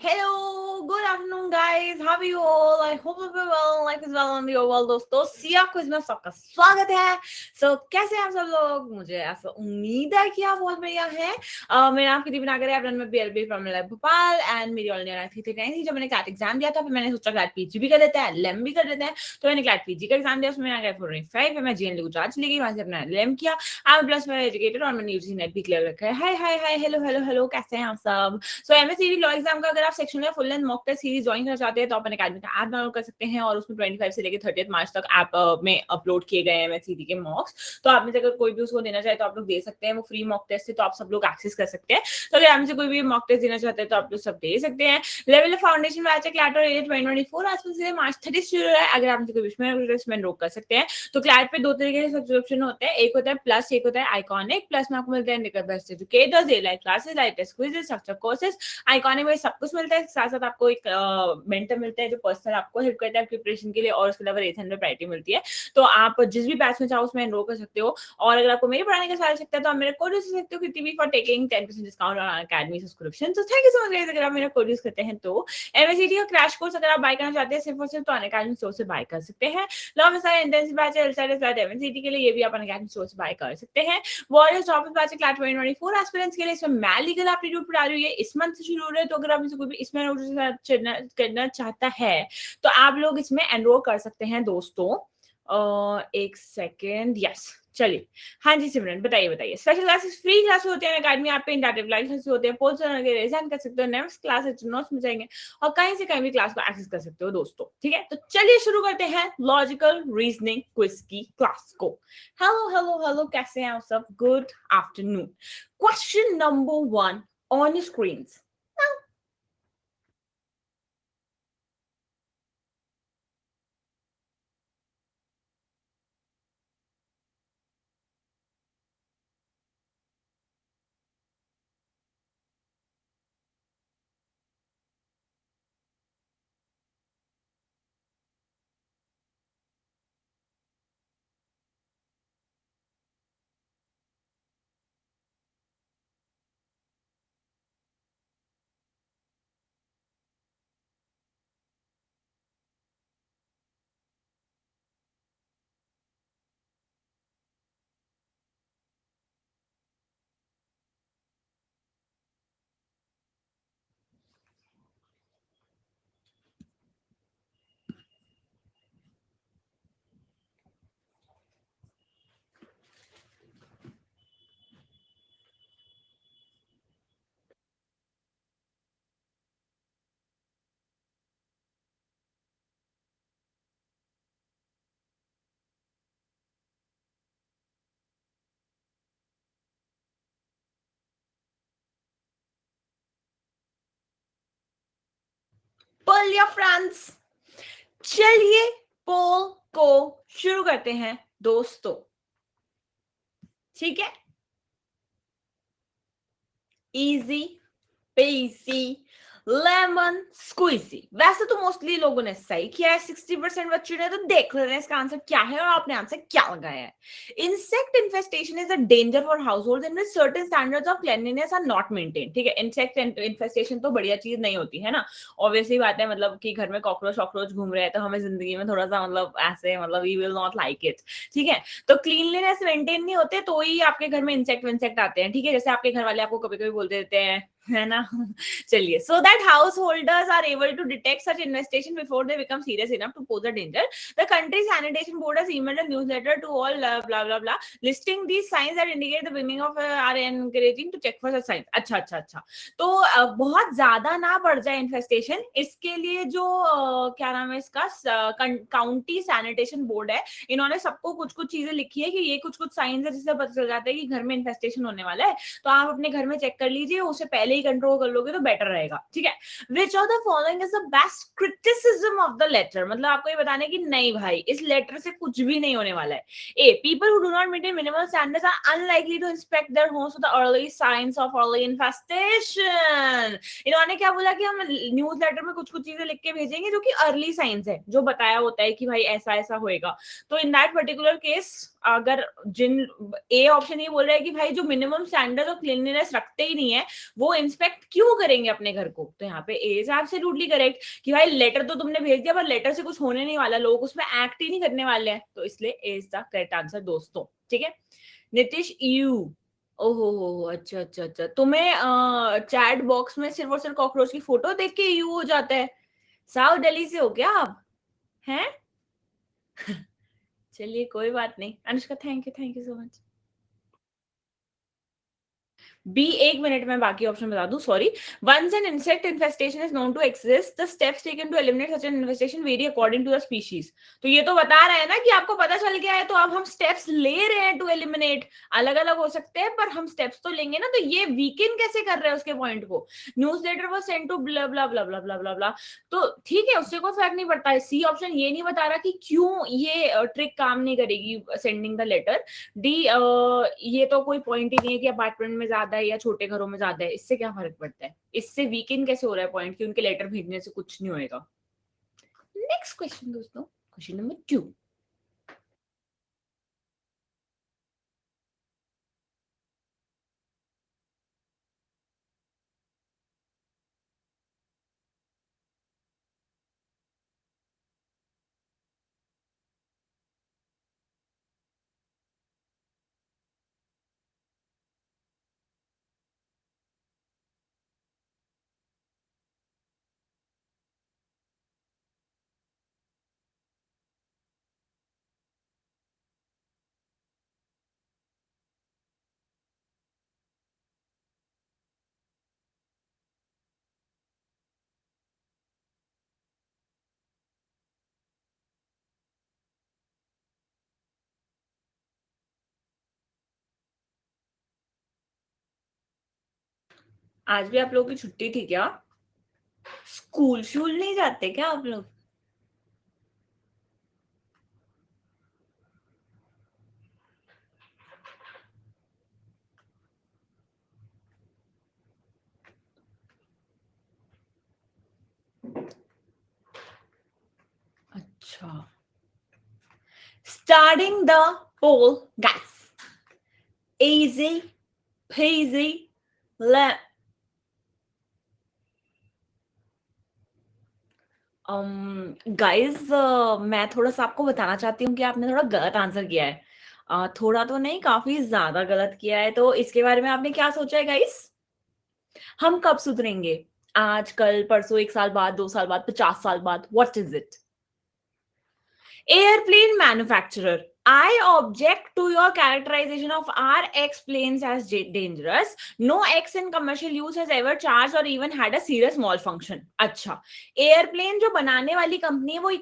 Hello, good afternoon, guys. How are you all? I hope you are well. Life is well on the overall, दोस्तों Siya quiz में सबका स्वागत है. कैसे हैं आप सब लोग? मुझे ऐसा उम्मीद है कि आप बहुत बढ़िया हैं. मेरा नाम कृति नागर है. रन में BLB फ्रॉम भोपाल एंड मेरी ऑल इंडिया 339 थी. जब मैंने क्लैट एग्जाम दिया था फिर मैंने सोचा क्लैट पीजी भी कर लेते हैं, LM भी कर लेते हैं. तो मैंने क्लैट पीजी का एग्जाम दिया, उसमें आ गया 495. मैं GNL गुजरात चली गई, वहां से अपना LM किया. आई एम प्लस एजुकेटेड और मैंने यूजी नेट भी क्लियर रखा है. हाय हाय हाय, हेलो हेलो हेलो, कैसे हैं आप सब? सो MSc लॉ एग्जाम का अगर आप सेक्शन में full and mock test series join करना चाहते हैं तो आप अकेडमी का ऐप डाउनलोड कर सकते हैं और उसमें 25 से लेकर 30 मार्च तक ऐप में अपलोड किए गए हैं MSc के मॉक्स. तो आप में से अगर कोई भी उसको देना चाहे तो आप लोग दे सकते हैं. वो फ्री मॉक टेस्ट है तो आप सब लोग एक्सेस कर सकते हैं. तो अगर आप में से कोई भी मॉक टेस्ट देना चाहते हैं तो आप लोग सब दे सकते हैं. लेवल फाउंडेशन बैच क्लैट और 2024 आज से मार्च 30 शुरू है. अगर आप कोई विशमें रोक कर सकते हैं. तो क्लैट पे दो तरीके के सब्सक्रिप्शन होते हैं. एक होता है प्लस, एक होता है आइकॉनिक. प्लस में आपको मिलते हैं निकल best educators, live classes, live test quizzes, structure courses. Iconic में सब कुछ मिलता है. साथ साथ आपको एक मेंटर मिलता है जो पर्सनल आपको हेल्प करता है प्रिपरेशन के लिए, और उसके अलावा 800 प्रायोरिटी मिलती है. तो आप जिस भी बैच में चाहो उसमें एनरोल कर सकते हो. और अगर आपको मेरे पढ़ाने का साल सकता है तो आप मेरा कोड यूज कर सकते हो Kriti for taking 10% discount on academy subscription. तो thank you so much guys अगर आप मेरा कोड यूज करते हैं तो. MSc का क्रैश कोर्स अगर आप बाय करना चाहते हैं सिर्फ और सिर्फ तो अनअकैडमी स्टोर से बाय कर सकते हैं. लॉ में सारे इंटेंसिव बैच है, एलसाइड बैच MSc के लिए, ये भी आप अनअकैडमी स्टोर से बाय कर सकते हैं. वॉरियर्स टॉपर्स बैच है क्लैट 2024 एस्पिरेंट्स के लिए. इसमें मैं लीगल एप्टीट्यूड पढ़ा रही हूँ. ये इस मंथ से शुरू हो रहा है. तो अगर आप कोई भी इसमें करना चाहता है तो आप लोग इसमें एनरोल कर सकते हैं दोस्तों. एक सेकेंड, यस चलिए. हाँ जी सिमरन, बताइए बताइए. स्पेशल क्लासेस फ्री क्लासेस होते हैं अकेडमी आप पे. इंटरैक्टिव लाइव क्लासेस होते हैं. पोस्ट रिजाइन कर सकते हो. नेक्स्ट क्लास नोट्स में जाएंगे और कहीं से कहीं भी क्लास को एक्सेस कर सकते हो दोस्तों. ठीक है, तो चलिए शुरू करते हैं लॉजिकल रीजनिंग क्विज की क्लास को. हेलो हेलो हेलो, कैसे हैं आप सब? Good afternoon. Question number 1 on screen. Poll your friends. चलिए पोल को शुरू करते हैं दोस्तों. ठीक है, इजी पेसी लेमन स्क्वीजी. वैसे तो मोस्टली लोगों ने सही किया है. 60% बच्चों ने. तो देख लेते हैं इसका आंसर क्या है और आपने आंसर क्या लगाया है. Insect infestation is a danger for households in which certain standards of cleanliness are not maintain. ठीक है, इंसेक्ट इन्फेस्टेशन तो बढ़िया चीज नहीं होती है ना. ऑब्वियसली बात है, मतलब कि घर में कॉकरोच घूम रहे हैं तो हमें जिंदगी में थोड़ा सा मतलब ऐसे मतलब we will not like it. ठीक है, तो क्लीनलीनेस मेंटेन नहीं होते तो ही आपके घर में इंसेक्ट आते हैं. ठीक है, जैसे आपके घर वाले आपको कभी कभी बोल देते हैं, है ना. चलिए, so that householders are able to detect such infestation before they become serious enough to pose a danger. The country's sanitation board has emailed a newsletter to all blah blah blah listing these signs that indicate the beginning of are encouraging to check for such signs. अच्छा अच्छा अच्छा. तो बहुत ज्यादा ना बढ़ जाए infestation, इसके लिए जो क्या नाम है इसका, काउंटी सैनिटेशन बोर्ड है, इन्होंने सबको कुछ कुछ चीजें लिखी है कि ये कुछ कुछ साइंस है जिससे पता चल जाता है कि घर में इन्फेस्टेशन होने वाला है. तो आप अपने घर में चेक कर लीजिए, उससे पहले ही कंट्रोल कर लोगे तो बेटर रहेगा. ठीक है, which of the following is the best criticism of the letter. मतलब आपको ये बताना है कि नहीं भाई इस लेटर से कुछ भी नहीं होने वाला है. A, people who do not maintain minimal standards are unlikely to inspect their homes for the early signs of early infestation. इन्होंने क्या बोला कि हम न्यूज लेटर में कुछ कुछ चीजें लिख के भेजेंगे जो कि अर्ली साइंस है, जो बताया होता है कि भाई ऐसा ऐसा होएगा. तो इन दैट पर्टिकुलर केस अगर जिन ए ऑप्शन ये बोल रहा है कि भाई जो मिनिमम स्टैंडर्ड ऑफ क्लीनलीनेस रखते ही नहीं है वो इंस्पेक्ट क्यों करेंगे अपने घर को, तो यहाँ पे ए इज एब्सोल्युटली करेक्ट कि भाई लेटर तो तुमने भेज दिया पर लेटर से कुछ होने नहीं वाला, लोग उसमें एक्ट ही नहीं करने वाले हैं, तो इसलिए ए इज द करेक्ट आंसर दोस्तों। ठीक है नितिश यू, ओहो हो अच्छा अच्छा अच्छा, तुम्हें चैट बॉक्स में सिर्फ और सिर्फ कॉकरोच की फोटो देख के यू हो जाता है, साउथ दिल्ली से हो क्या आप हैं? चलिए कोई बात नहीं Anushka, thank you so much. B, एक मिनट में बाकी ऑप्शन बता दूं, sorry. Once an insect infestation is known to exist the steps taken to eliminate such an infestation vary according to the species. तो ये तो बता रहे हैं ना कि आपको पता चल गया है तो अब हम स्टेप्स ले रहे हैं टू एलिमिनेट, अलग अलग हो सकते हैं पर हम स्टेप्स तो लेंगे ना, तो ये वीकेंड कैसे कर रहे हैं उसके पॉइंट को, newsletter was sent to blah blah blah blah blah blah blah, तो ठीक है उससे कोई फर्क नहीं पड़ता है। सी ऑप्शन ये नहीं बता रहा कि क्यों ये ट्रिक काम नहीं करेगी सेंडिंग द लेटर। डी ये तो कोई पॉइंट ही नहीं है कि अपार्टमेंट में ज्यादा है या छोटे घरों में ज्यादा है, इससे क्या फर्क पड़ता है, इससे वीकेंड कैसे हो रहा है पॉइंट कि उनके लेटर भेजने से कुछ नहीं होएगा। नेक्स्ट क्वेश्चन दोस्तों, क्वेश्चन नंबर 2। आज भी आप लोगों की छुट्टी थी क्या? स्कूल शूल नहीं जाते क्या आप लोग? अच्छा, starting the poll guys, easy peasy le guys मैं थोड़ा सा आपको बताना चाहती हूँ कि आपने थोड़ा गलत आंसर किया है। थोड़ा तो नहीं, काफी ज्यादा गलत किया है, तो इसके बारे में आपने क्या सोचा है गाइस? हम कब सुधरेंगे? आज, कल, परसों, 1 साल बाद, 2 साल बाद, 50 साल बाद, what is it? Airplane manufacturer, I object to your characterization of RX planes as dangerous. No X in commercial use has ever charged or even had a serious malfunction. अच्छा, एयरप्लेन जो बनाने वाली कंपनी है वो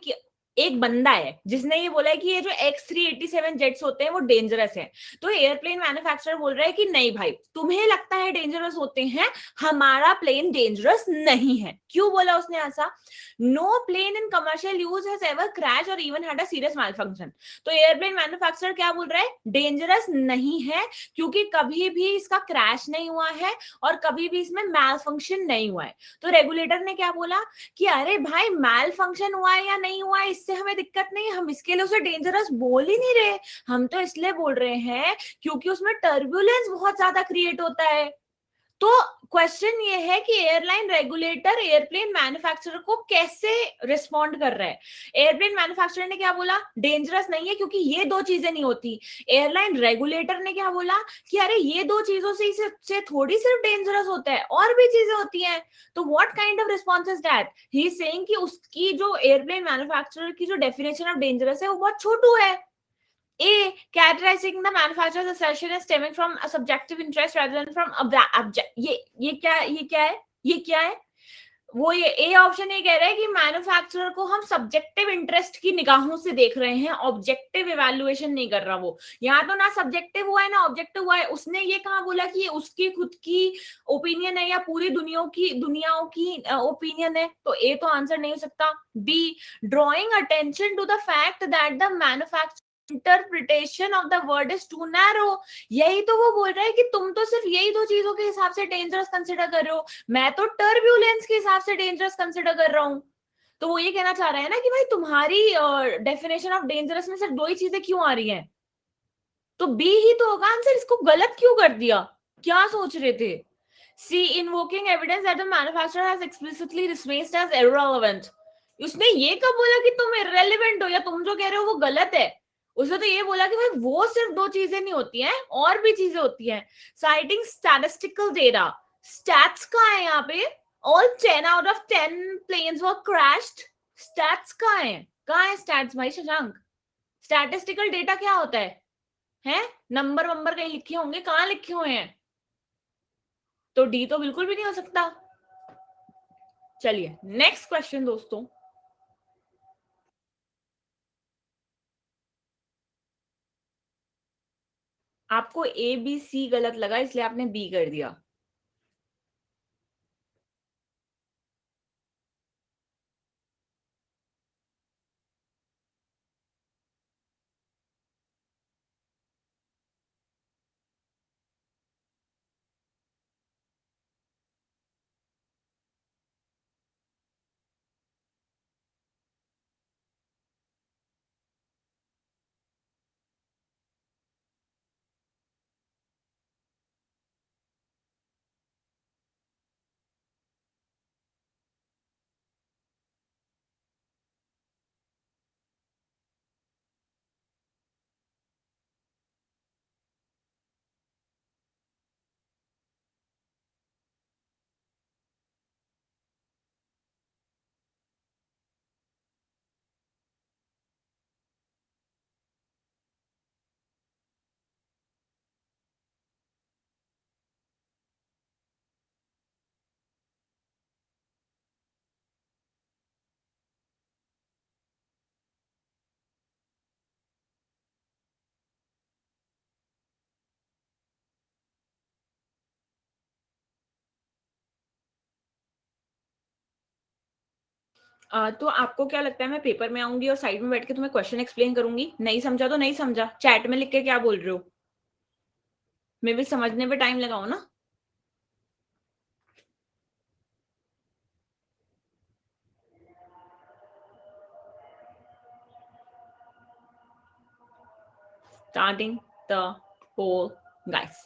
एक बंदा है जिसने ये बोला है कि ये जो X387 जेट्स होते हैं वो डेंजरस है, तो एयरप्लेन मैन्युफैक्चरर बोल रहा है कि नहीं भाई तुम्हें लगता है डेंजरस होते हैं, हमारा प्लेन डेंजरस नहीं है। क्यों बोला उसने ऐसा? No plane in commercial use has ever crash और even had a serious malfunction. तो एयरप्लेन मैन्युफैक्चरर क्या बोल रहा है? डेंजरस नहीं है क्योंकि कभी भी इसका क्रैश नहीं हुआ है और कभी भी इसमें मैलफंक्शन नहीं हुआ है। तो रेगुलेटर ने क्या बोला कि अरे भाई मैलफंक्शन हुआ है या नहीं हुआ है इससे हमें दिक्कत नहीं है, हम इसके लिए उसे डेंजरस बोल ही नहीं रहे, हम तो इसलिए बोल रहे हैं क्योंकि उसमें टर्बुलेंस बहुत ज्यादा क्रिएट होता है। तो क्वेश्चन ये है कि एयरलाइन रेगुलेटर एयरप्लेन मैन्युफैक्चरर को कैसे रिस्पॉन्ड कर रहा है? एयरप्लेन मैन्युफैक्चरर ने क्या बोला? डेंजरस नहीं है क्योंकि ये दो चीजें नहीं होती। एयरलाइन रेगुलेटर ने क्या बोला कि अरे ये दो चीजों से थोड़ी सिर्फ डेंजरस होता है, और भी चीजें होती हैं। तो what kind of response is that? He is saying कि उसकी जो एयरप्लेन मैन्युफैक्चरर की जो डेफिनेशन ऑफ डेंजरस है वो बहुत छोटू है। A, characterizing the manufacturer's assertion as stemming from a subjective interest rather than from ये क्या है? ये क्या है? वो ये ए ऑप्शन ये कह रहा है कि मैन्युफैक्चरर को हम सब्जेक्टिव इंटरेस्ट की निगाहों से देख रहे हैं, ऑब्जेक्टिव इवैल्यूएशन नहीं कर रहा वो। यहाँ तो ना सब्जेक्टिव हुआ है ना ऑब्जेक्टिव हुआ है। उसने ये कहाँ बोला कि ये उसकी खुद की ओपिनियन है या पूरी दुनियाओं की ओपिनियन है? तो ए तो आंसर नहीं हो सकता। B, drawing attention to the fact that the manufacture interpretation of the word is too narrow. यही तो वो बोल रहा है कि तुम तो सिर्फ यही दो चीजों के हिसाब से डेंजरस कंसिडर कर रहे हो, मैं तो टर्ब्यूलेंस के हिसाब से डेंजरस कंसिडर कर रहा हूं। तो वो ये कहना चाह रहा है ना कि भाई तुम्हारी डेफिनेशन ऑफ डेंजरस में सिर्फ दो ही चीजें क्यों आ रही हैं? तो बी ही तो होगा आंसर, इसको गलत क्यों कर दिया, क्या सोच रहे थे? C invoking evidence that the manufacturer has explicitly dismissed as irrelevant, उसने ये कब बोला कि तुम इररिलेवेंट हो या तुम जो कह रहे हो वो गलत है? उसने तो ये बोला कि भाई वो सिर्फ दो चीजें नहीं होती हैं, और भी चीजें होती हैं। साइटिंग स्टैटिस्टिकल डेटा, स्टैट्स का है यहाँ पे, all 10 out of 10 planes were crashed, stats कहाँ है स्टैट्स भाई शशांक? स्टैटिस्टिकल डेटा क्या होता है? नंबर वंबर कहीं लिखे होंगे, कहाँ लिखे हुए हैं? तो डी तो बिल्कुल भी नहीं हो सकता। चलिए नेक्स्ट क्वेश्चन दोस्तों, आपको ए बी सी गलत लगा इसलिए आपने बी कर दिया। तो आपको क्या लगता है मैं पेपर में आऊंगी और साइड में बैठ के तुम्हें क्वेश्चन एक्सप्लेन करूंगी? नहीं समझा तो नहीं समझा, चैट में लिख के क्या बोल रहे हो? मैं भी समझने पे टाइम लगाओ ना। स्टार्टिंग द पोल गाइस,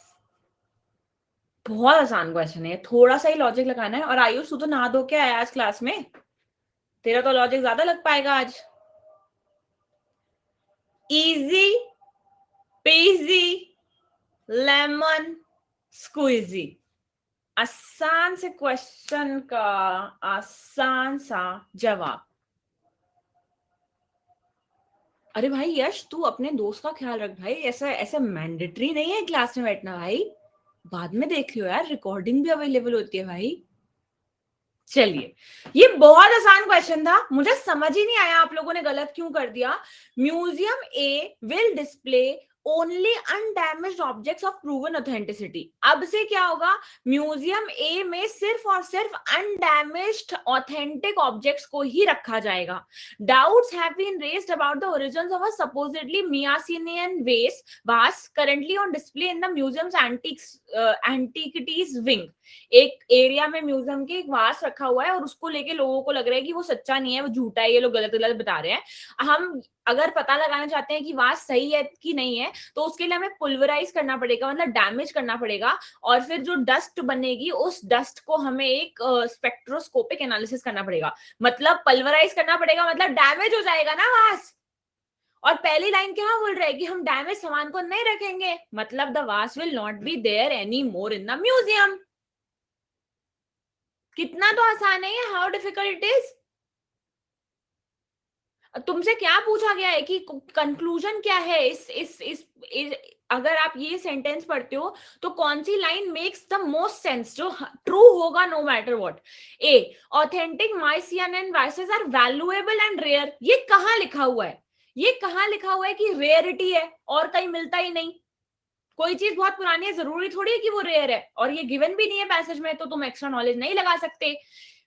बहुत आसान क्वेश्चन है, थोड़ा सा ही लॉजिक लगाना है। और आयुष तू तो नहा धो के आया आज क्लास में, तेरा तो लॉजिक ज्यादा लग पाएगा आज। इजी पेजी लेमन स्क्वीजी, आसान से क्वेश्चन का आसान सा जवाब। अरे भाई यश, तू अपने दोस्त का ख्याल रख भाई, ऐसा ऐसा मैंडेटरी नहीं है क्लास में बैठना भाई, बाद में देख लियो यार, रिकॉर्डिंग भी अवेलेबल होती है भाई। चलिए, ये बहुत आसान क्वेश्चन था, मुझे समझ ही नहीं आया आप लोगों ने गलत क्यों कर दिया। Museum A will display only undamaged objects of proven authenticity. अब से क्या होगा, म्यूजियम ए में सिर्फ और सिर्फ अनडैमेज्ड ऑथेंटिक ऑब्जेक्ट्स को ही रखा जाएगा। Doubts have been raised about the origins of a supposedly Mycenaean vase currently on display in the museum's antiquities wing. एक एरिया में म्यूजियम के एक वास रखा हुआ है और उसको लेके लोगों को लग रहा है कि वो सच्चा नहीं है, वो झूठा है, ये लोग गलत गलत बता रहे हैं। हम अगर पता लगाना चाहते हैं कि वास सही है कि नहीं है, तो उसके लिए हमें पुल्वराइज करना पड़ेगा, मतलब डैमेज करना पड़ेगा, और फिर जो डस्ट बनेगी उस डस्ट को हमें एक स्पेक्ट्रोस्कोपिक एनालिसिस करना पड़ेगा, मतलब पल्वराइज करना पड़ेगा, मतलब डैमेज हो जाएगा ना वास। और पहली लाइन क्या बोल रहा है कि हम डैमेज सामान को नहीं रखेंगे, मतलब the vase will not be there any more in the museum. कितना तो आसान है ये, हाउ डिफिकल्ट इज? तुमसे क्या पूछा गया है कि कंक्लूजन क्या है इस अगर आप ये सेंटेंस पढ़ते हो तो कौन सी line makes the most sense, जो ट्रू होगा no matter what? A, authentic Mycenaean and vases are valuable and rare, ये कहां लिखा हुआ है? ये कहां लिखा हुआ है कि रेयरिटी है और कहीं मिलता ही नहीं? कोई चीज बहुत पुरानी है जरूरी थोड़ी है कि वो रेयर है, और ये गिवन भी नहीं है पैसेज में, तो तुम एक्स्ट्रा नॉलेज नहीं लगा सकते।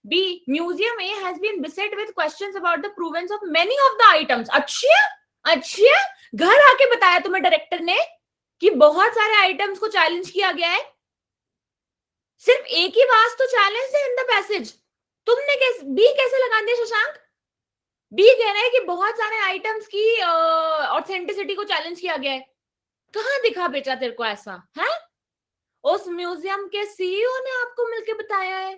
B, museum A has been beset with questions about the provenance of many of the items। अच्छा अच्छा, घर आके बताया तुम्हें डायरेक्टर ने कि बहुत सारे आइटम्स को चैलेंज किया गया है, सिर्फ एक ही वास तो चैलेंज है इन द पैसेज। तुमने कैसे बी कैसे लगा दिया शशांक? बी कह रहा है कि बहुत सारे आइटम्स की ऑथेंटिसिटी को चैलेंज किया गया है। कहाँ दिखा बेटा तेरे को ऐसा है? उस म्यूजियम के सीईओ ने आपको मिलके बताया है?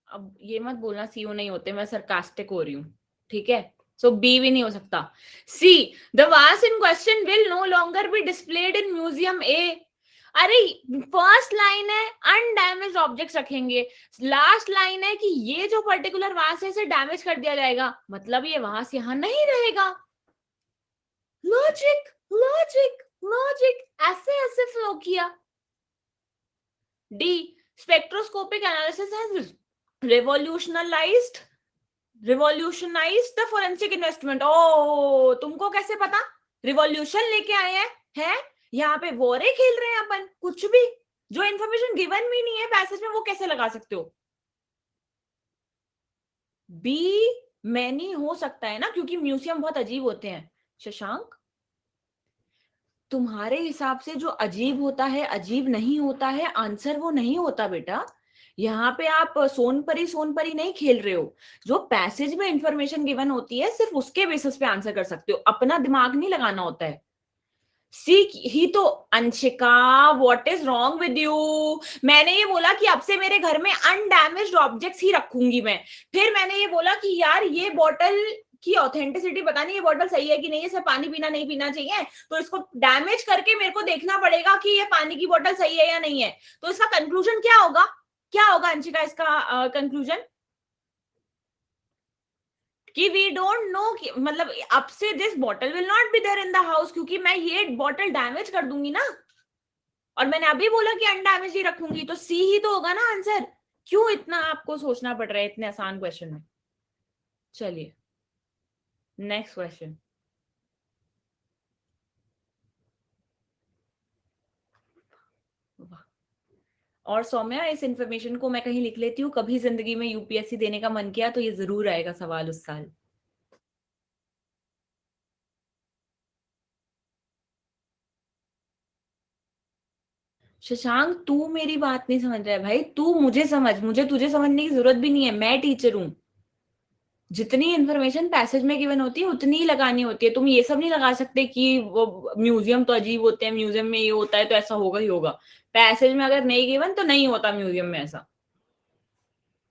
अब ये मत बोलना सीईओ नहीं होते, मैं सरकास्टिक हो रही हूँ, ठीक है? सो बी भी नहीं हो सकता। C, the vase in question will no longer be displayed in museum A. अरे फर्स्ट लाइन है अनडैमेज्ड ऑब्जेक्ट्स रखेंगे, लास्ट लाइन है कि ये जो पर्टिकुलर वास है इसे डैमेज कर दिया जाएगा, मतलब ये वास यहां नहीं रहेगा। लॉजिक लॉजिक लॉजिक, ऐसे ऐसे फ्लो किया। D, spectroscopic analysis has revolutionized revolutionized the forensic investment। ओ तुमको कैसे पता? रिवॉल्यूशन लेके आए हैं यहाँ पे, वॉरे खेल रहे हैं अपन, कुछ भी जो इंफॉर्मेशन गिवन भी नहीं है पैसेज में वो कैसे लगा सकते हो? बी मैनी हो सकता है ना, क्योंकि म्यूजियम बहुत अजीब होते हैं। शशांक, तुम्हारे हिसाब से जो अजीब होता है अजीब नहीं होता है, आंसर वो नहीं होता बेटा। यहाँ पे आप सोनपरी नहीं खेल रहे हो। जो पैसेज में इंफॉर्मेशन गिवन होती है सिर्फ उसके बेसिस पे आंसर कर सकते हो, अपना दिमाग नहीं लगाना होता है। सी ही तो। Anshika, what is wrong with you? मैंने ये बोला कि अब से मेरे घर में अनडैमेज्ड ऑब्जेक्ट्स ही रखूंगी मैं। फिर मैंने ये बोला कि यार ये बॉटल की ऑथेंटिसिटी पता नहीं, ये बॉटल सही है कि नहीं, इसे पानी पीना नहीं पीना चाहिए, तो इसको डैमेज करके मेरे को देखना पड़ेगा कि ये पानी की बॉटल सही है या नहीं है। तो इसका कंक्लूजन क्या होगा? क्या होगा अंशिका इसका कंक्लूजन? कि वी डोंट नो, मतलब अब से this bottle will not be there in the house, क्योंकि मैं ये बॉटल डैमेज कर दूंगी ना। और मैंने अभी बोला कि अनडैमेज ही रखूंगी, तो सी ही तो होगा ना आंसर। क्यों इतना आपको सोचना पड़ रहा है इतने आसान क्वेश्चन में? चलिए नेक्स्ट क्वेश्चन। और सौम्या, इस इंफॉर्मेशन को मैं कहीं लिख लेती हूँ, कभी जिंदगी में यूपीएससी देने का मन किया तो ये जरूर आएगा सवाल उस साल। शशांक, तू मेरी बात नहीं समझ रहा है भाई, तू मुझे समझ, मुझे तुझे समझने की जरूरत भी नहीं है, मैं टीचर हूं। जितनी इन्फॉर्मेशन पैसेज में गिवन होती है उतनी ही लगानी होती है। तुम ये सब नहीं लगा सकते कि वो म्यूजियम तो अजीब होते हैं, म्यूजियम में ये होता है तो ऐसा होगा ही होगा। पैसेज में अगर नहीं गिवन तो नहीं होता म्यूजियम में ऐसा।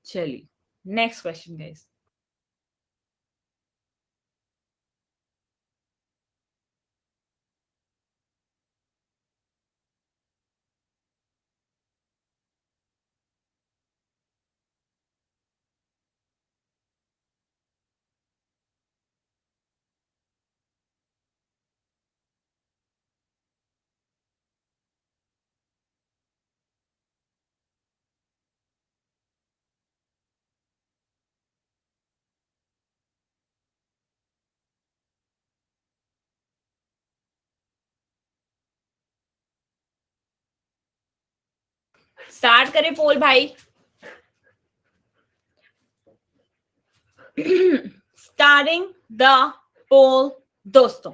चलिए नेक्स्ट क्वेश्चन गाइस। स्टार्ट करें पोल भाई। स्टार्टिंग द पोल दोस्तों।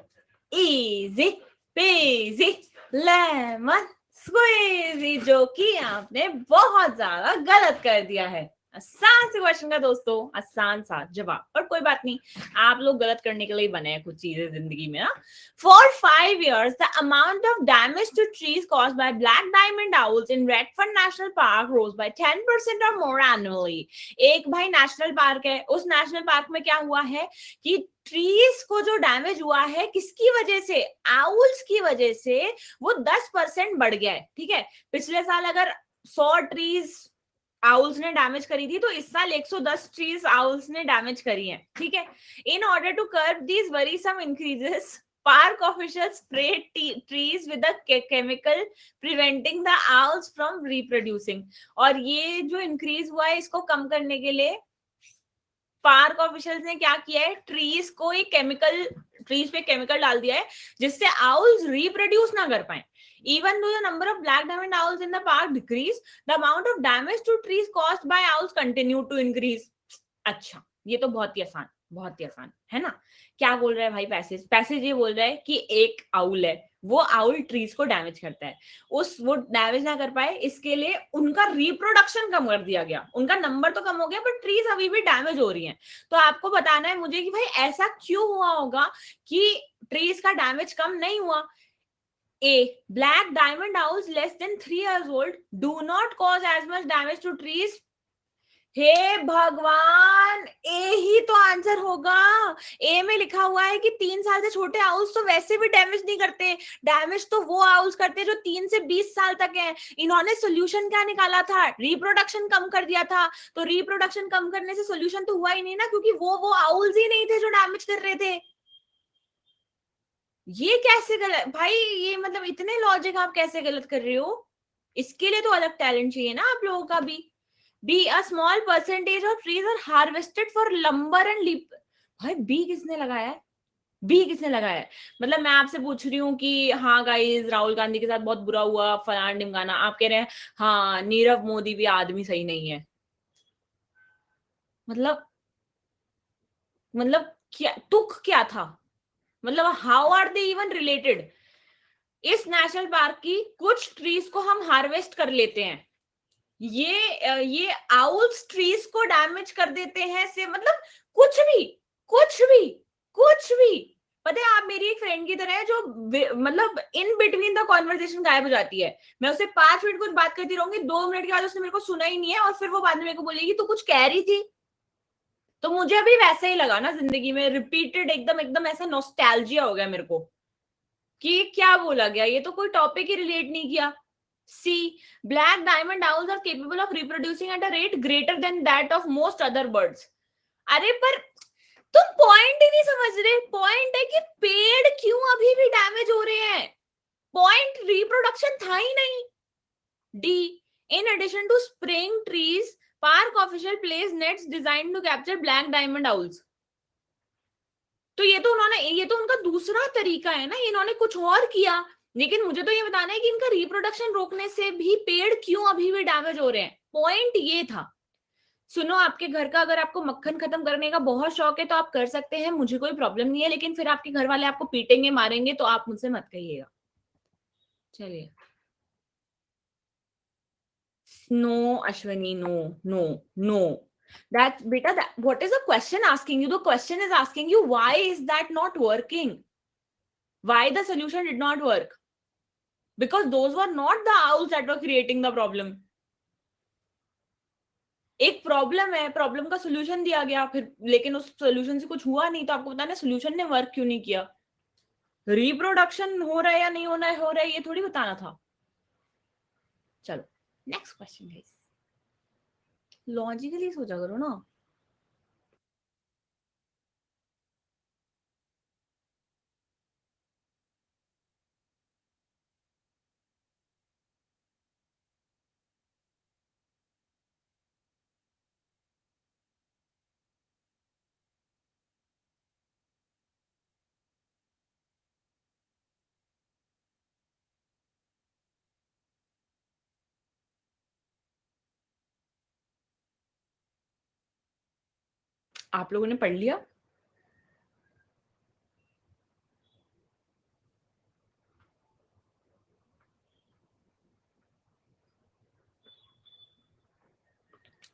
इजी पेजी लेमन स्क्वीजी, जो कि आपने बहुत ज्यादा गलत कर दिया है। आसान से क्वेश्चन का दोस्तों आसान सा जवाब, पर कोई बात नहीं, आप लोग गलत करने के लिए बने हैं कुछ चीजें जिंदगी में ना। For 5 years the amount of damage to trees caused by black diamond owls in Redfern National Park rose by 10% or more annually. एक भाई नेशनल पार्क है, उस नेशनल पार्क में क्या हुआ है कि ट्रीज को जो डैमेज हुआ है किसकी वजह से? आउल्स की वजह से वो 10% बढ़ गया है। ठीक है, पिछले साल अगर 100 ट्रीज आउल्स ने डैमेज करी थी तो इस साल 110 ट्रीज आउल्स ने डैमेज करी है। ठीक है, in order to curb these worrisome increases, park officials spray trees with a chemical preventing the owls from reproducing. और ये जो इंक्रीज हुआ है इसको कम करने के लिए पार्क ऑफिशियल्स ने क्या किया है, ट्रीज को एक केमिकल, ट्रीज पे केमिकल डाल दिया है जिससे आउल्स रिप्रोड्यूस ना कर पाए। Even though the number of black diamond owls in the park decreased, the amount of damage to trees caused by owls continued to increase। अच्छा, ये तो बहुत ही आसान, बहुत ही आसान है ना। क्या बोल रहा है भाई पैसेज? पैसेज ये बोल रहा है कि एक आउल है, वो आउल ट्रीज को डैमेज करता है, उस वो डैमेज ना कर पाए इसके लिए उनका रिप्रोडक्शन कम कर दिया गया, उनका नंबर तो कम हो गया बट ट्रीज अभी भी डैमेज हो रही हैं। तो आपको बताना है मुझे कि भाई ऐसा क्यों हुआ होगा कि ट्रीज का डैमेज कम नहीं हुआ। A, black diamond owls less than 3 years old do not cause as much damage to trees। हे भगवान, ए ही तो आंसर होगा। ए में लिखा हुआ है कि 3 साल से छोटे आउल्स तो वैसे भी डैमेज नहीं करते, डैमेज तो वो आउल्स करते हैं जो 3 से 20 साल तक हैं। इन्होंने सोल्यूशन क्या निकाला था? रिप्रोडक्शन कम कर दिया था। तो रिप्रोडक्शन कम करने से सोल्यूशन तो हुआ ही नहीं ना, क्योंकि वो आउल्स ही नहीं थे जो डैमेज कर रहे थे। ये कैसे गलत भाई, ये मतलब इतने लॉजिक आप कैसे गलत कर रहे हो? इसके लिए तो अलग टैलेंट चाहिए ना आप लोगों का भी। B a small percentage of trees are harvested for lumber and leap. भाई बी किसने लगाया है? बी किसने लगाया है? मतलब मैं आपसे पूछ रही हूँ कि हाँ गाइस राहुल गांधी के साथ बहुत बुरा हुआ फलान ढिमकाना, आप कह रहे हैं हाँ नीरव मोदी भी आदमी सही नहीं है। मतलब क्या तुक क्या था? मतलब how are they even related? इस नेशनल पार्क की कुछ ट्रीज को हम हार्वेस्ट कर लेते हैं, ये आउल्स ट्रीज को डैमेज कर देते हैं से मतलब कुछ भी कुछ भी कुछ भी। पता है आप मेरी एक फ्रेंड की तरह है जो मतलब इन बिटवीन द कॉन्वर्सेशन गायब हो जाती है। मैं उससे 5 मिनट कुछ बात करती रहूंगी, 2 मिनट के बाद उसने मेरे को सुना ही नहीं है और फिर वो बाद में मेरे को बोलेगी तू कुछ कह रही थी। तो मुझे अभी वैसा ही लगा ना जिंदगी में, रिपीटेड एकदम एकदम ऐसा नॉस्टैल्जिया हो गया मेरे को कि क्या बोला गया, ये तो कोई टॉपिक ही रिलेट नहीं किया। C, black diamond owls are capable of reproducing at a rate greater than that of most other birds. अरे पर तुम पॉइंट ही नहीं समझ रहे। पॉइंट है कि पेड़ क्यों अभी भी डैमेज हो रहे हैं, पॉइंट रिप्रोडक्शन था ही नहीं। D, in addition to spraying trees park official place nets designed to capture black diamond owls. तो ये तो उनका दूसरा तरीका है ना, इन्होंने कुछ और किया। लेकिन मुझे तो ये बताना है कि इनका रिप्रोडक्शन रोकने से भी पेड़ क्यों अभी भी डैमेज हो रहे हैं, पॉइंट ये था। सुनो, आपके घर का अगर आपको मक्खन खत्म करने का बहुत शौक है तो आप कर सकते हैं, मुझे कोई प्रॉब्लम नहीं है, लेकिन फिर आपके घर वाले आपको पीटेंगे मारेंगे तो आप मुझसे मत कहिएगा। चलिए, no Ashwini, no no no. That beta, that what is the question asking you? The question is asking you why is that not working? Why the solution did not work? Because those were not the owls that were creating the problem. एक problem है, problem का solution दिया गया फिर, लेकिन उस solution से कुछ हुआ नहीं, तो आपको बताना सोल्यूशन ने वर्क क्यों नहीं किया। रिप्रोडक्शन हो रहा है या नहीं होना है, हो रहा है, ये थोड़ी बताना था। चलो नेक्स्ट क्वेश्चन गाइस, लॉजिकली सोचा करो ना। आप लोगों ने पढ़ लिया?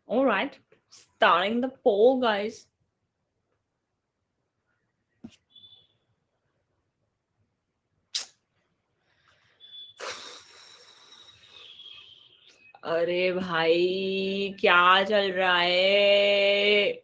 All right, starting the poll guys. अरे भाई क्या चल रहा है?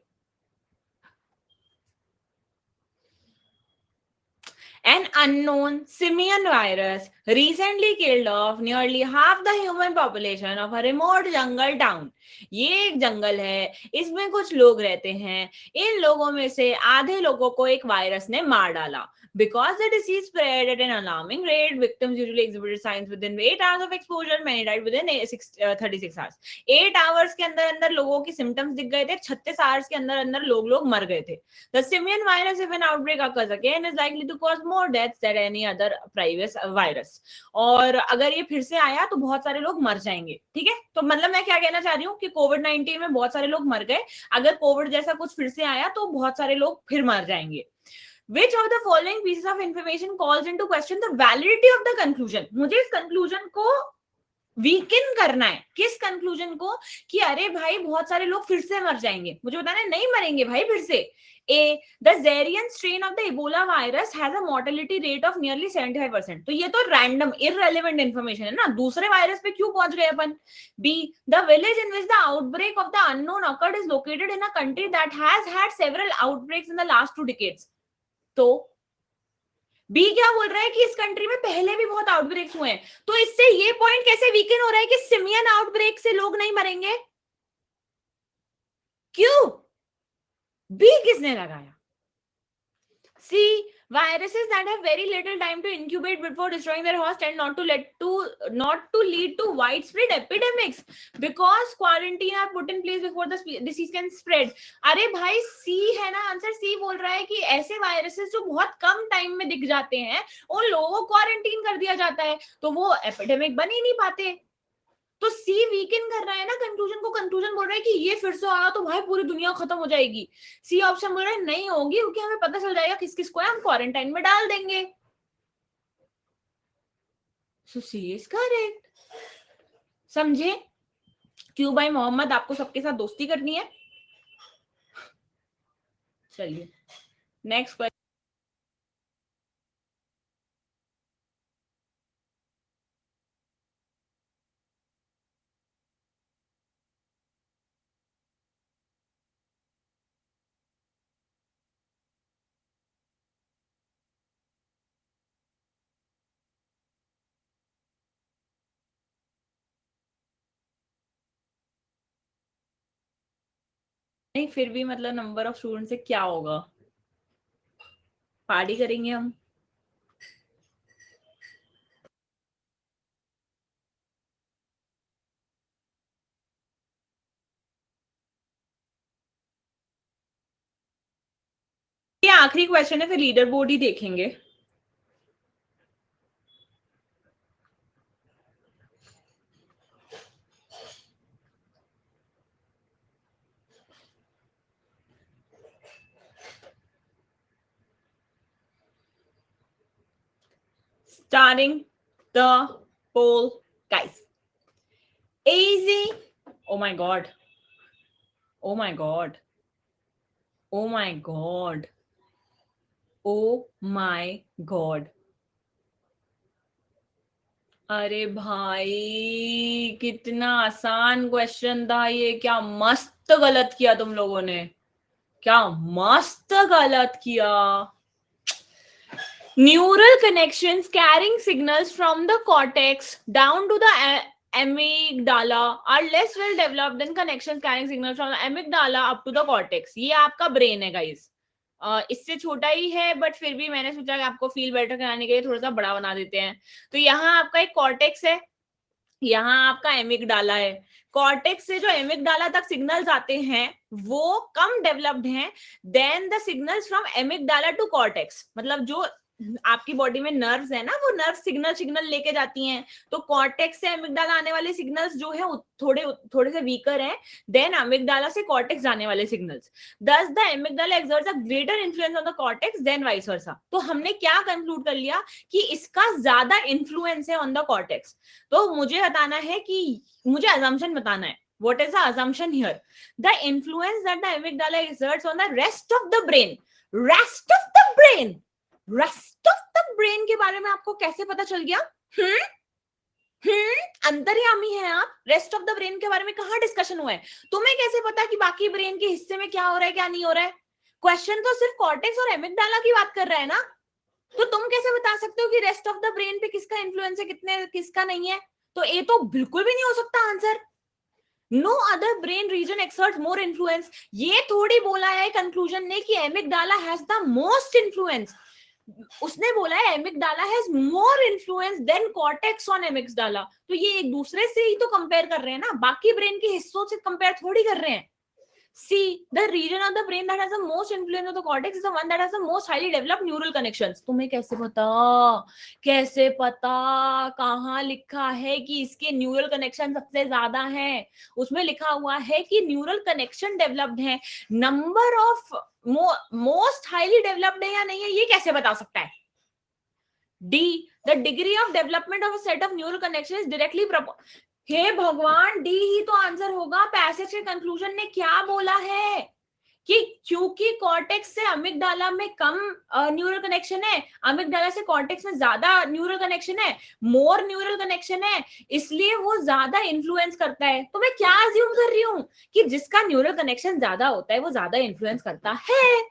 An unknown simian virus recently killed off nearly half the human population of a remote jungle town. ये एक जंगल है, इसमें कुछ लोग रहते हैं, इन लोगों में से आधे लोगों को एक वायरस ने मार डाला। Because the disease spread at an alarming rate, victims usually exhibited signs within 8 hours of exposure. Many died within 36 hours. 8 hours के अंदर अंदर लोगों की symptoms दिख गए थे, 36 hours के अंदर अंदर लोग मर गए थे। The simian virus, if an outbreak occurs again, is likely to cause more deaths than any other previous virus. और अगर ये फिर से आया तो बहुत सारे लोग मर जाएंगे। ठीक है, तो मतलब मैं क्या कहना चाह रही हूँ कि कोविड-19 में बहुत सारे लोग मर गए, अगर कोविड जैसा कुछ फिर से आया तो बहुत सारे लोग फिर मर जाएंगे। Which of the following pieces of information calls into question the validity of the conclusion? मुझे इस conclusion को वीकन करना है किस कंक्लूजन को, कि अरे भाई बहुत सारे लोग फिर से मर जाएंगे, मुझे बताना है नहीं मरेंगे भाई फिर से। A, the Zairean strain of the Ebola virus has a mortality rate of nearly 75%। तो ये तो रैंडम इररेलेवेंट इंफॉर्मेशन है ना, दूसरे वायरस पे क्यों पहुंच गए अपन। B, the village in which the outbreak of the unknown occurred is located in a country that has had several outbreaks in the last 2 decades. तो बी क्या बोल रहा है कि इस कंट्री में पहले भी बहुत आउटब्रेक्स हुए हैं, तो इससे ये पॉइंट कैसे वीकन हो रहा है कि सिमियन आउटब्रेक से लोग नहीं मरेंगे। क्यों, बी किसने लगाया। सी, viruses that have very little time to incubate before destroying their host and not to lead to widespread epidemics because quarantine are put in place before the disease can spread। अरे भाई सी है ना answer, सी बोल रहा है कि ऐसे viruses जो बहुत कम टाइम में दिख जाते हैं उन लोगों को क्वारंटीन कर दिया जाता है तो वो एपिडेमिक बन ही नहीं पाते। तो सी वीकन कर रहा है ना कंक्लूजन को, कंक्लूजन बोल रहा है कि ये फिर से आया तो भाई पूरी दुनिया खत्म हो जाएगी। सी ऑप्शन बोल रहा है नहीं होगी क्योंकि हमें पता चल जाएगा किस किस को है, हम क्वारंटाइन में डाल देंगे। सो सी इज करेक्ट। समझे क्यों भाई मोहम्मद आपको सबके साथ दोस्ती करनी है। चलिए नेक्स्ट क्वेश्चन। नहीं फिर भी मतलब नंबर ऑफ स्टूडेंट से क्या होगा, पार्टी करेंगे हम। ये आखिरी क्वेश्चन है फिर लीडर बोर्ड ही देखेंगे। Starting the poll, guys. Easy. Oh my god. Oh my god. Oh my god. Oh my god. अरे भाई कितना आसान क्वेश्चन था ये, क्या मस्त गलत किया तुम लोगों ने, क्या मस्त गलत किया। Neural connections carrying signals from the cortex down to the amygdala are less well developed than connections carrying signals from the amygdala up to the cortex। ये आपका ब्रेन है गाइस, इससे छोटा ही है बट फिर भी मैंने सोचा कि आपको फील बेटर कराने के लिए थोड़ा सा बड़ा बना देते हैं। तो यहाँ आपका एक कॉर्टेक्स है, यहाँ आपका एमिगडाला है। कॉर्टेक्स से जो एमिगडाला तक सिग्नल्स आते हैं वो कम डेवलप्ड हैं than the signals from amygdala to cortex. मतलब जो आपकी बॉडी में नर्व्स है ना वो नर्व सिग्नल सिग्नल लेके जाती हैं, तो कॉर्टेक्स से एमिगडाला आने वाले सिग्नल्स जो है थोड़े थोड़े से वीकर हैं देन एमिगडाला से कॉर्टेक्स जाने वाले signals. Thus the amygdala exerts a greater influence on the cortex than vice versa. तो हमने क्या कंक्लूड कर लिया कि इसका ज्यादा इन्फ्लुएंस है ऑन द कॉर्टेक्स। तो मुझे बताना है कि मुझे assumption बताना है, what is the assumption here, the influence that the amygdala exerts on the rest of the brain, rest of the brain, rest of the brain के बारे में आपको कैसे पता चल गया। अंतर्यामी है आप, रेस्ट ऑफ द ब्रेन के बारे में कहाँ डिस्कशन हुआ है, तुम्हें कैसे पता कि बाकी ब्रेन के हिस्से में क्या हो रहा है क्या नहीं हो रहा है। क्वेश्चन तो सिर्फ कॉर्टेक्स और एमिगडाला की बात कर रहा है ना, तो तुम कैसे बता सकते हो कि रेस्ट ऑफ द ब्रेन पे किसका इन्फ्लुएंस है कितने किसका नहीं है। तो ये तो बिल्कुल भी नहीं हो सकता answer. No other brain region exerts more influence. ये थोड़ी बोला है कंक्लूजन ने कि amygdala has the most influence, उसने बोला है amygdala has more influence than cortex on amygdala. तो ये एक दूसरे से ही तो कंपेयर कर रहे हैं ना, बाकी ब्रेन के हिस्सों से कंपेयर थोड़ी कर रहे हैं। C, the region of the brain that has the most influence of the cortex is the one that has the most highly developed neural connections। तुम्हें कैसे पता, कैसे पता, कहाँ लिखा है कि इसके न्यूरल कनेक्शन सबसे ज्यादा हैं। उसमें लिखा हुआ है कि न्यूरल कनेक्शन डेवलप्ड है, number of most highly developed है या नहीं है ये कैसे बता सकता है। D, the degree of development of a set of neural connection is directly हे भगवान, डी ही तो आंसर होगा। पैसेज के कंक्लूजन ने क्या बोला है कि क्योंकि कॉर्टेक्स से अमिगडाला में कम न्यूरल कनेक्शन है, अमिगडाला से कॉर्टेक्स में ज्यादा न्यूरल कनेक्शन है, मोर न्यूरल कनेक्शन है, इसलिए वो ज्यादा इन्फ्लुएंस करता है। तो मैं क्या अज्यूम कर रही हूँ कि जिसका न्यूरल कनेक्शन ज्यादा होता है वो ज्यादा इन्फ्लुएंस करता है।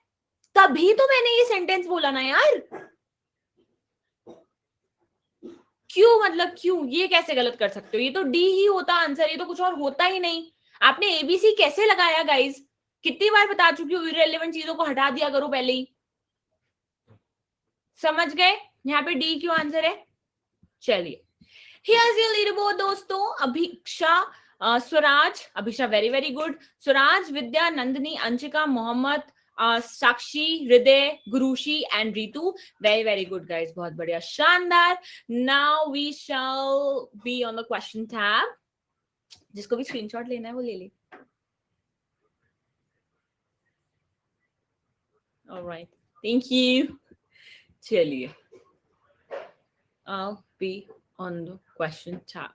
तभी तो मैंने ये सेंटेंस बोला ना यार। क्यों, मतलब क्यों, ये कैसे गलत कर सकते हो? ये तो डी ही होता आंसर, ये तो कुछ और होता ही नहीं। आपने एबीसी कैसे लगाया गाइस? कितनी बार बता चुकी हूँ, इररिलेवेंट चीजों को हटा दिया करो पहले ही। समझ गए यहाँ पे डी क्यों आंसर है? चलिए, हियर्स योर लीडरबोर्ड दोस्तों। Abhiksha, Swaraj, Abhisha very very good, Swaraj, Vidya, Nandini, Anshika, Mohammad, Sakshi, Hriday, Gurushi and Ritu, very very good guys, बहुत बढ़िया, शानदार। Now we shall be on the question tab. जिसको भी स्क्रीनशॉट लेना है वो ले ले। Alright, thank you. चलिए, I'll be on the question tab.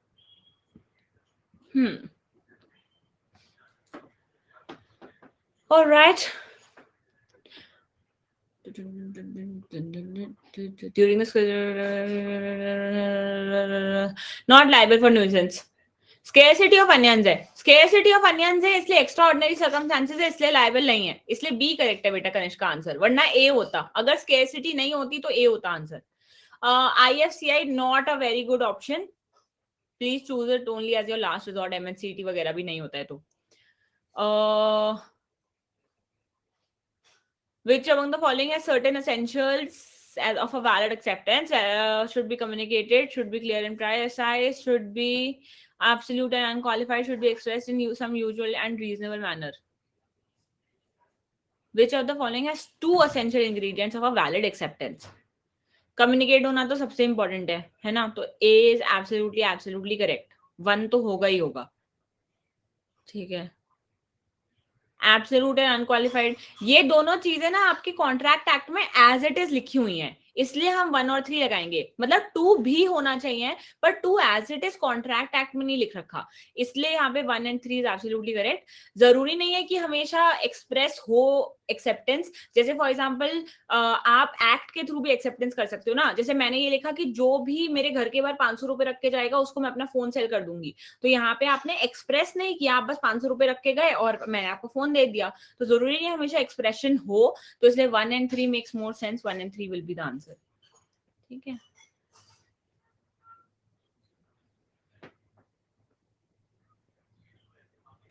All right. During this, not liable for nuisance. Scarcity of onions है, scarcity of onions है, इसलिए extraordinary circumstances है, इसलिए liable नहीं है, इसलिए B करेक्ट है बेटा कनिष्क का आंसर, वरना A होता। अगर scarcity नहीं होती तो A होता answer. IFCI not a very good option. Please choose it only as your last resort. MNCT वगैरह भी नहीं होता है तो। Which among the following has certain essentials of a valid acceptance? Should be communicated, should be clear and precise, should be absolute and unqualified, should be expressed in some usual and reasonable manner. Which of the following has two essential ingredients of a valid acceptance? Communicate होना तो सबसे important है ना? तो A is absolutely correct. 1 तो होगा ही होगा, ठीक है। एब्सोल्यूट एंड अनक्वालिफाइड, ये दोनों चीजें ना आपके कॉन्ट्रैक्ट एक्ट में एज इट इज लिखी हुई हैं, इसलिए हम 1 और 3 लगाएंगे। मतलब 2 भी होना चाहिए, पर 2 as it is contract act में नहीं लिख रखा, इसलिए यहाँ पे 1 and 3 इज एब्सोल्युटली करेक्ट। जरूरी नहीं है कि हमेशा एक्सप्रेस हो एक्सेप्टेंस, जैसे फॉर एग्जांपल आप एक्ट के थ्रू भी एक्सेप्टेंस कर सकते हो ना। जैसे मैंने ये लिखा कि जो भी मेरे घर के बाहर 500 रुपए रख के जाएगा उसको मैं अपना फोन सेल कर दूंगी, तो यहाँ पे आपने एक्सप्रेस नहीं किया, आप बस 500 रुपए रख के गए और मैंने आपको फोन दे दिया। तो जरूरी नहीं हमेशा एक्सप्रेशन हो, तो इसलिए 1 and 3 makes more sense, 1 and 3 will be the answer, ठीक है।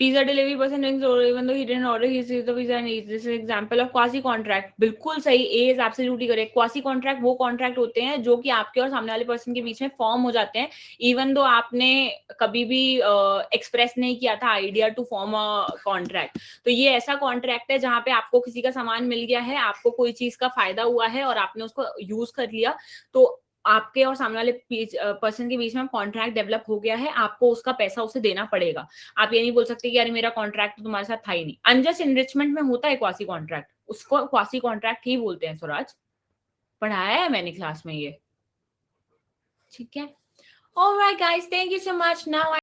Pizza delivery person drinks order even though he didn't order, he sees the pizza and eats. This is an example of quasi contract. बिल्कुल सही, A is absolutely correct. Quasi contract वो contract होते हैं जो कि आपके और सामने वाले पर्सन के बीच में फॉर्म हो जाते हैं, इवन दो आपने कभी भी एक्सप्रेस नहीं किया था idea to form a contract. तो ये ऐसा कॉन्ट्रैक्ट है जहां पे आपको किसी का सामान मिल गया है, आपको कोई चीज का फायदा हुआ है और आपने उसको यूज कर लिया, तो आपके और सामने वाले पर्सन के बीच में कॉन्ट्रैक्ट डेवलप हो गया है, आपको उसका पैसा उसे देना पड़ेगा। आप ये नहीं बोल सकते कि यार मेरा कॉन्ट्रैक्ट तो तुम्हारे साथ था ही नहीं। अनजस्ट इनरिचमेंट में होता है क्वासी कॉन्ट्रैक्ट, उसको क्वासी कॉन्ट्रैक्ट ही बोलते हैं। स्वराज, पढ़ाया है मैंने क्लास में ये, ठीक है। Alright guys, thank you so much. Now